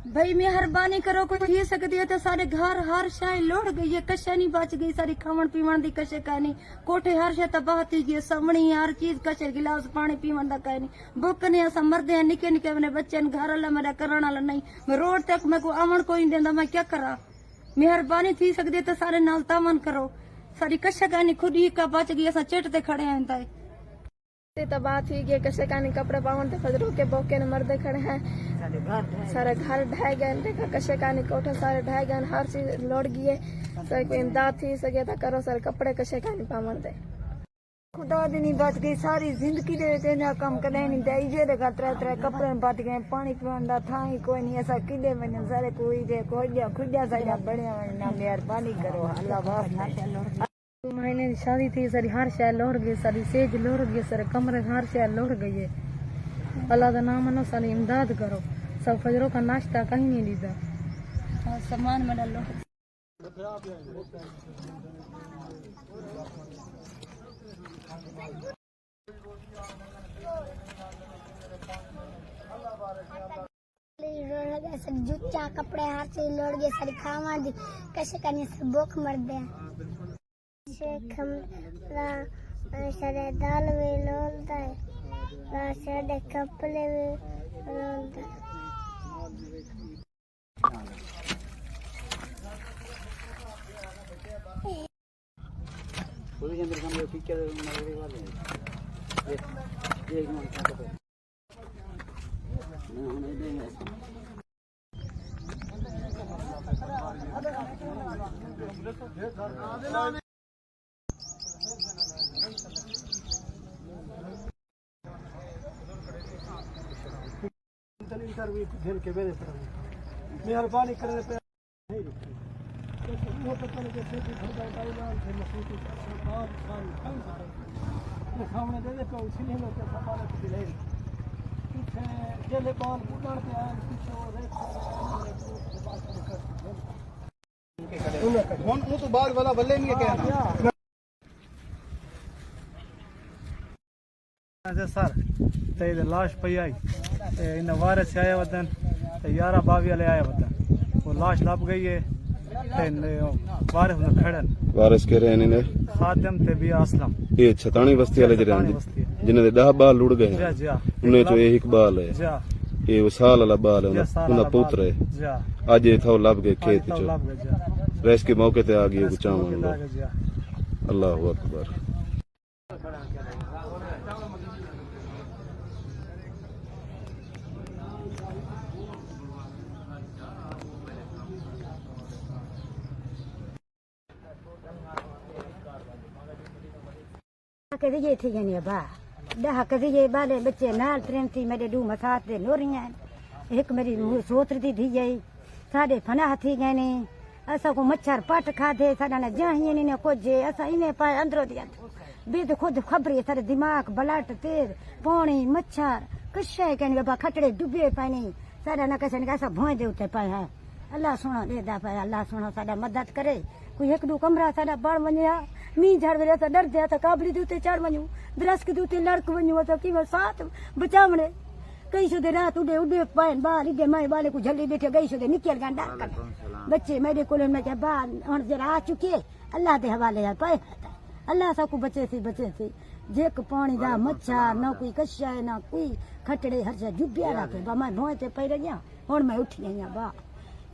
भाई मेहरबानी करो, कोई थी सकती है तो सारे घर हर शाय लोड़ गई है, कशे नहीं बच गई, सारी खावन पीवन दी कशे का नहीं, कोठे हर शे तबाह थी गई, समणी हर चीज कशे, गिलास पानी पीवन दा कहीं नहीं, बुक नहीं असा मरदे हैं निके निके अपने बच्चे घर वाला मेरा करने वाला नहीं, मैं रोड तक मैं को आवन कोई नहीं देता, मैं क्या करा। मेहरबानी थी सकती है तो सारे नाल तामन करो, सारी कशे का नहीं खुद ही का बच गई, असा चिट ते खड़े हैं ताए तबाह थी गए, कशे कानी कपड़े पावन ते फजरों के बोके ने मर्दे खड़े हैं, सारे घर ढह गए, देखा कशे कानी कोठे सारे ढह गए, हर चीज लौट गई है, तो कोई इमदाद थी सके तो करो, सारे कपड़े कशे कानी पावन दे खुदा दी नहीं बच गई, सारी जिंदगी दे ना कम कदे नहीं दे जे दे त्रै त्रै कपड़े बच गए, पानी पीवन दा था ही कोई नहीं, ऐसा किदे वने सारे कोई जे खोजा खुजा सारा बड़े ना मेहरबानी करो अल्लाह वाह। महीने की शादी थी, सारी हर शय लोड़ गई, सारी सेज लोड़ गई, सारे कमरे हर शय लोड़ गई है, अल्लाह का नाम मनो, सारी इमदाद करो, सब फजरों का नाश्ता कहीं नहीं लीधा, सामान में डालो जूता कपड़े हर चीज लोड़ गए, सारी खावा दी कशे कानी सब भूख मर दे, सारे दाल भी लोलता है, सारे कपड़े भी लोलता है। मेहरबानी करने पे सामने दे दे इसलिए लोग जेले बाल उड़ान पे आए पीछे तो बाल वाला बल्ले नहीं कहना सर ते लाश पई आई इन वारिस से आया वतन 11-22 ले आया वतन, वो लाश लब गई है, वारिस में खड़न वारिस कह रहे हैं खादिम ते भी असलम ये छतानी बस्ती वाले जिन्हें 10 बाल उड़ गए, उन्हें तो एक बाल है, ये वसाल वाला बाल है, उनका पुत्र है, आज ये था लब गए खेत चो रेस के मौके ते आ गए गुचावन अल्लाह अकबर। कदी ये थी गनी बा दहा कदी ये बाले बच्चे नाल प्रेम थी मेरे दू मसात दे नोरियां एक मेरी सोत्र दी थी गई साडे फना थी गनी असा को मच्छर पट खाधे साडा ने जाही ने कोजे असा इने पाए अंदरो दिया बेद खुद खबरी सारे दिमाग बलट तेर पानी मच्छर कशे कनी बा खटड़े डुबे पानी साडा ना कसे ने कैसा भोय दे उते पाए है अल्लाह सुनो दे दा पाए अल्लाह सुनो साडा मदद करे कोई एक दो कमरा साडा बड़ वनिया मी झाड़ वेले तो डर दिया था काबली दूते चार वनू दरस के दूते लड़क वनू तो कि साथ बचावणे कई सुधे रात उड़े उड़े पान बाल इडे माए बाले को झल्ली बैठे गई सुधे निकल गंडा कर बच्चे मेरे कोले में क्या बाल और जरा आ चुके अल्लाह दे हवाले है पाए अल्लाह सबको बचे सी जेक पानी दा मच्छर ना कोई कशा है ना कोई खटड़े हर जा जुबिया रखे बा मैं भोए ते पई रहिया हुन मैं उठी आया बा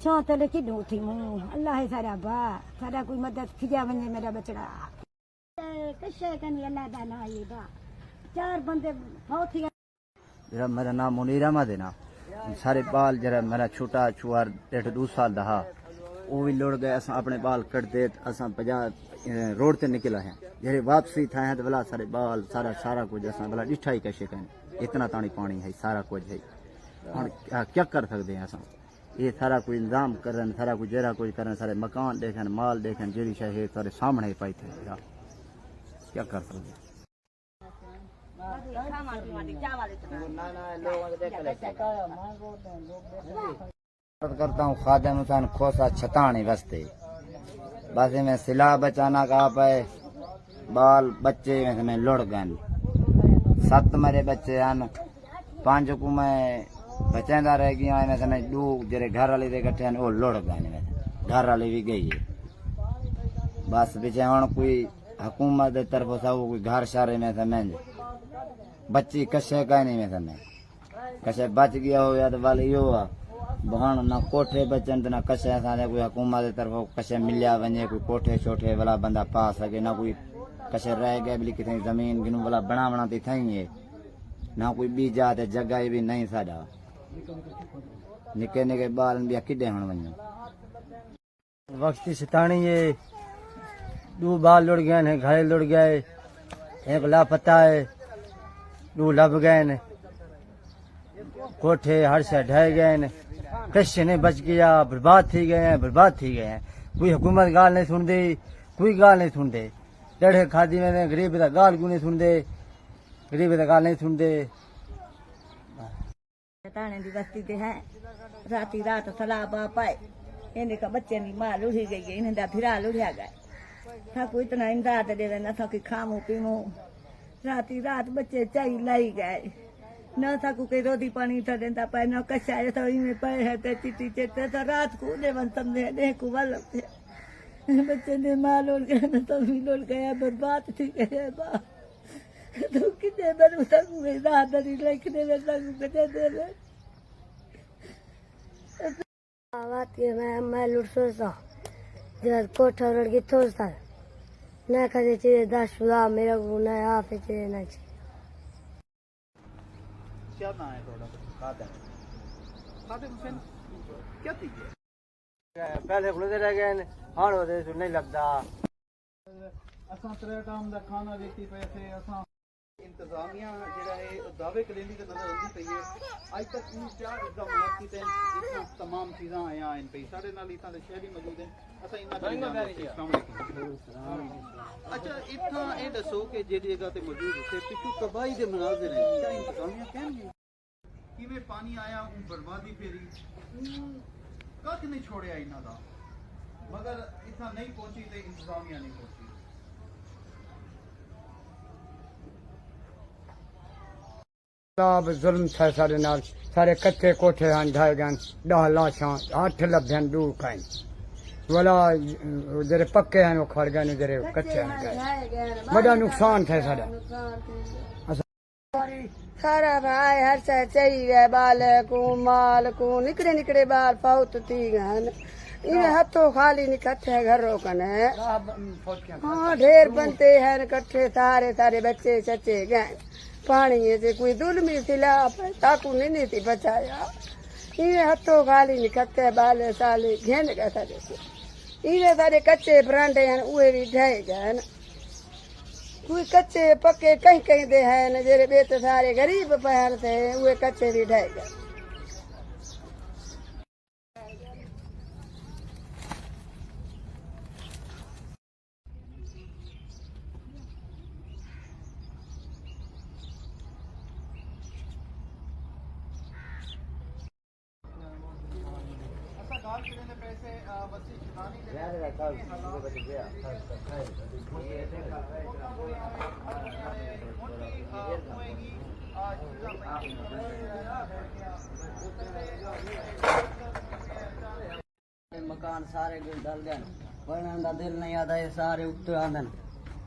छो तले किडू उठी मु अल्लाह है सारा बा सारा कोई मदद खिजा वने मेरा बचड़ा कशे कनी अल्लाह दा ना ये बा चार बंदे बहुत ही जरा मेरा नाम मुनीर अहमद है ना, सारे बाल जरा मेरा छोटा छुआर 1.5-2 साल दा वो भी लुड़ गए, अस अपने बाल कटते अस 50 रोड ते निकला है जरे वापसी था है तो भला सारे बाल सारा कुछ अस भला डिठा ही कैसे कहें इतना तानी पानी है सारा कुछ है और क्या कर सकते हैं अस ये सारा कोई इंतजाम करन सारा कुछ जरा कुछ करन सारे मकान देखन माल देखन जेड़ी शय है सारे सामने पाई थे क्या कर सकते करता हूँ खादिम हुसैन खोसा छतानी बस्ती बस में सिला बचाना का पे बाल बच्चे में लुढ़ गए 7 मेरे बच्चे हैं 5 को मैं बचेंदा रह गया इन्हें समय दो जरे घर वाले दे इकट्ठे वो लुढ़ गए ने घर वाले भी गई है बस पीछे हुन कोई हुकूमत दे तरफ से कोई घर शारे में समय बच्ची कशे का नहीं में समय कशे बच गया हो या तो वाले यो बहन ना कोठे बचन ना कशे असां कोई हुकूमत दे तरफ कशे मिलिया वने कोई कोठे छोटे वाला बंदा पा सके ना कोई कशे रह गए भी किथे जमीन गिनू वाला बना ती थई है ना कोई बी जात जगह भी नहीं साडा निके निके बाल भी किडे हुन वने वक्ती सितानी ये दो बाल लुढ़ गए हैं घायल लुढ़ गए एक लापता है दो लब गए ने कोठे हर से ढह गए ने कश्य ने बच गया बर्बाद थी गए हैं बर्बाद थी गए हैं कोई हुकूमत गाल नहीं सुन दे कोई गाल नहीं सुन दे डेढ़े खादी में गरीब का गाल क्यों नहीं सुन दे गरीब का गाल नहीं सुन दे ताने दी बस्ती ते है राती रात सलाब आ पाए इन्हें का बच्चे की मां लुढ़ी गई है इन्हें फिरा लुढ़िया गए था कोई इतना इमदाद दे न था कि खामो पीमो राती रात बच्चे चाई लाई गए न था कोई रोटी पानी था देता पाए न कशाए तो इनमें पाए है ते चिट्टी चेते तो रात को दे बन समझे दे को वाल बच्चे ने मां लोड़ गया न तो भी लोड़ गया बर्बाद थी गए बा तो कितने बरू तक में रात दरी लिखने में तक बचे दे आवाज के मैं लुटसो सा जब कोठा रोड की थोड़ा सा ना कदे चीज़ 10 हुआ मेरा गुना आप चीज़ ना चाहिए क्या ना है थोड़ा खाते हुसैन क्या थी पहले खुले रह गए हां होते नहीं लगता असां त्रे टाइम दा खाना देती पैसे असां इंतजामिया जेड़ा है दावे कलेंदी ते नजर आंदी पई है आज तक इन क्या इकदाम कीते इतना तमाम चीज़ां आया इन पे साडे नाल इतना दे शहरी मौजूद हैं असां इन्ना अस्सलाम वालेकुम अच्छा इतना ए दसो कि जेडी जगह ते मौजूद थे पिछू तबाही दे मनाज़िर हैं क्या इंतजामिया कहन किवें पानी आया बर्बादी फेरी कख नहीं छोड़िया इन्हां दा मगर इतना नहीं पहुंची ते इंतजामिया नहीं पहुंची जुल्म था सारे नाल सारे कच्चे कोठे हैं ढाए गए 10 लाशां 8 लभ्यन दूर खाइन वाला जरे पक्के हैं वो खड़ गए जरे कच्चे हैं बड़ा नुकसान था सारा सारा भाई हर से चाहिए बाल को माल को निकड़े निकड़े बाल पाउत थी गन इन हथों खाली निकट्ठे घरों कने हाँ ढेर बनते हैं इकट्ठे सारे सारे बच्चे चचे गए पानी से कोई दुलमी सिला ताकू नहीं थी बचाया इन्हें हथों खाली निकट्ठे बाले साले घेन गए सारे इन्हें सारे कच्चे परांठे हैं उहे भी ढह गए कोई कच्चे पक्के कहीं कहीं दे हैं जेरे बेत सारे गरीब पहन थे उहे कच्चे भी ढह गए मकान सारे डल गए बनने का दिल नहीं आता ये सारे उत्ते आंदन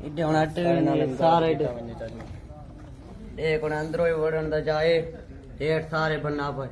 इड्डे होना सारे एक अंदरों ही वड़न दा जाए हेठ सारे बनना पे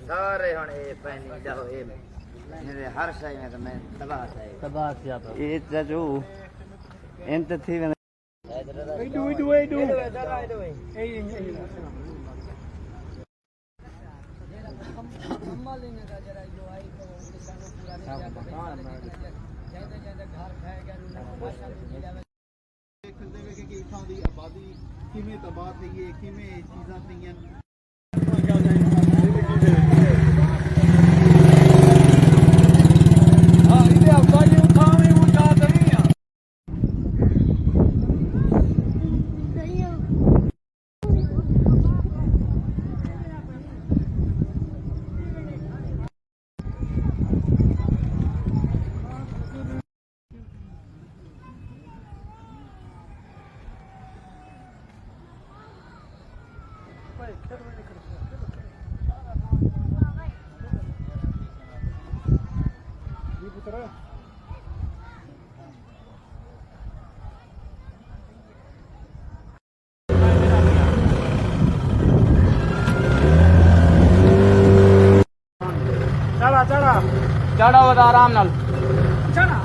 सारे हम पानी जाओ मेरे हर शय में तो मैं तबाह ये जो इंत थी ਦੇਖਦੇ ਵੇ ਕਿ ਇਥਾਂ ਦੀ ਆਬਾਦੀ ਕਿਵੇਂ ਤਬਾਹ થઈ ਹੈ, ਕਿਵੇਂ ਚੀਜ਼ਾਂ ਪਈਆਂ। चढ़ा हुआ आराम नाल चढ़ा